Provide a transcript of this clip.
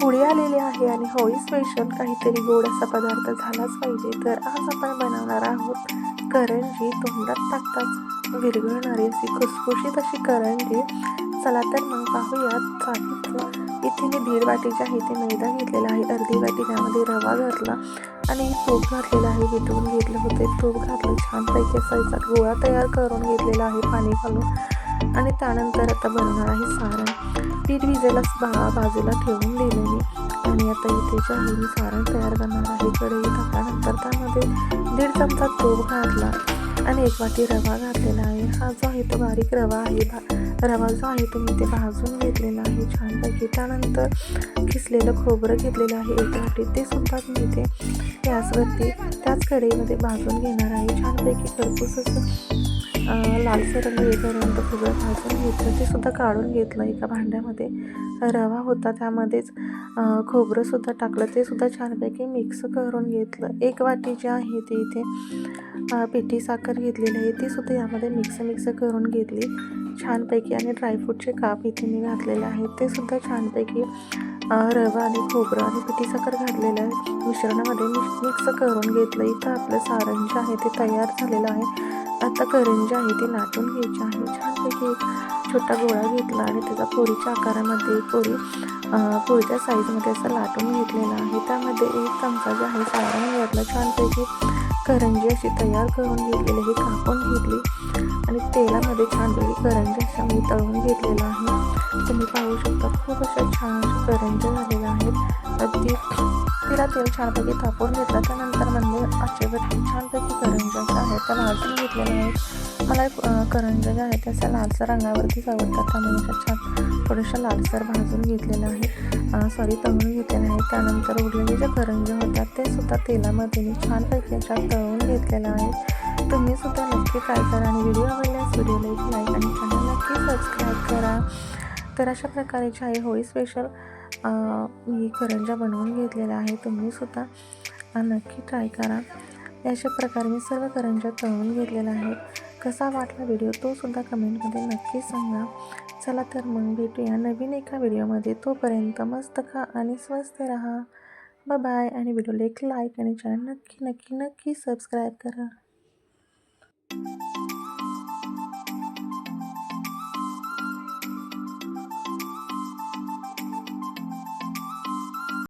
होळी आलेली आहे आणि होळी स्पेशल काहीतरी गोड असा पदार्थ झालाच पाहिजे. तर आज आपण बनवणार आहोत करंजी. तोंडात टाकताच विरघळणारी अशी खुसखुशीत अशी करंजी. चला तर मग पाहूयात साहित्य. इथे मी 1.5 वाटी जे आहे ते मैदा घेतलेला आहे. अर्धी वाटी त्यामध्ये रवा घातला आणि तूप घातलेलं आहे. वितळून घेतलं होते, तूप घातलं, छानपैकी असा गोळा तयार करून घेतलेला आहे पाणी घालून. आणि त्यानंतर आता बनवणार आहे सारण. पीठ भिजायला बाजूला ठेवून दिले मी. आणि आता इथे जे आहे मी सारण तयार करणार आहे. कढई टाकल्यानंतर त्यामध्ये 1.5 चमचा तूप घातला आणि 1 वाटी रवा घातलेला आहे. हा जो आहे तो बारीक रवा आहे. रवा जो आहे तो मी ते भाजून घेतलेला आहे छानपैकी. त्यानंतर किसलेलं खोबरं घेतलेलं आहे 1 वाटी, ते सुद्धा मी ते गॅसवरती त्याच कढईमध्ये भाजून घेणार आहे. छानपैकी खरपूस असं लालसर रंग येईपर्यंत खोबरं भाजून घेतलं. ते सुद्धा काढून घेतलं एका भांड्यामध्ये. रवा होता त्यामध्येच खोबरंसुद्धा टाकलं, ते सुद्धा छानपैकी मिक्स करून घेतलं. 1 वाटी जे आहे ते इथे पिठी साखर घेतलेली आहे, ती सुद्धा यामध्ये मिक्स करून घेतली छानपैकी. आणि ड्रायफ्रूटचे काप इथे मी घातलेले आहेत, ते सुद्धा छानपैकी रवा आणि खोबरं आणि पिठी साखर घातलेलं मिश्रणामध्ये मिक्स करून घेतलं. इथं आपलं सारण जे आहे ते तयार झालेलं आहे. आता करंजी आहे ती लाटून घ्यायची आहे. छानपैकी एक छोटा गोळा घेतला आणि त्याचा पोळीच्या आकारामध्ये पोळीच्या साईजमध्ये असं लाटून घेतलेला आहे. त्यामध्ये 1 चमचा जे आहे सारण घातलं. छानपैकी करंजी अशी तयार करून घेतलेली, ही कापून घेतली आणि तेलामध्ये छानपैकी करंजी अशा मी तळून घेतलेला आहे. तुम्ही पाहू शकता खूप अशा छान करंजी झालेल्या आहेत. अगदी तिला तेल छानपैकी तापवून घेतलं. त्यानंतर मंद आचेवरती छानपैकी करंज्या ज्या आहेत त्या भाजून घेतलेल्या आहेत. मला करंज्या ज्या आहेत त्या लालसर रंगावरतीच आवडतात, त्यामुळे अशा छान थोड्याशा लालसर भाजून घेतलेल्या आहेत, तळून घेतलेल्या आहेत. त्यानंतर उरलेले ज्या करंज्या होत्या ते सुद्धा तेलामध्ये मी छानपैकी अशा तळून घेतलेल्या आहेत. तुम्ही सुद्धा नक्की ट्राय करा आणि व्हिडिओ आवडल्यास व्हिडिओला एक लाईक आणि चॅनल नक्की सबस्क्राईब करा. तर अशा प्रकारे जे आहे होळी स्पेशल मी करंज्या बनवून घेतलेल्या आहे. तुम्ही सुद्धा नक्की ट्राय करा. अशा प्रकारे मी सर्व करंज्या तळून घेतलेल्या आहेत. कसा वाटला व्हिडिओ तो सुद्धा कमेंटमध्ये नक्की सांगा. चला तर मग भेटूया नवीन एका व्हिडिओमध्ये. तोपर्यंत मस्त खा आणि स्वस्त राहा. बाय आणि व्हिडिओला एक लाईक आणि चॅनल नक्की सबस्क्राईब करा.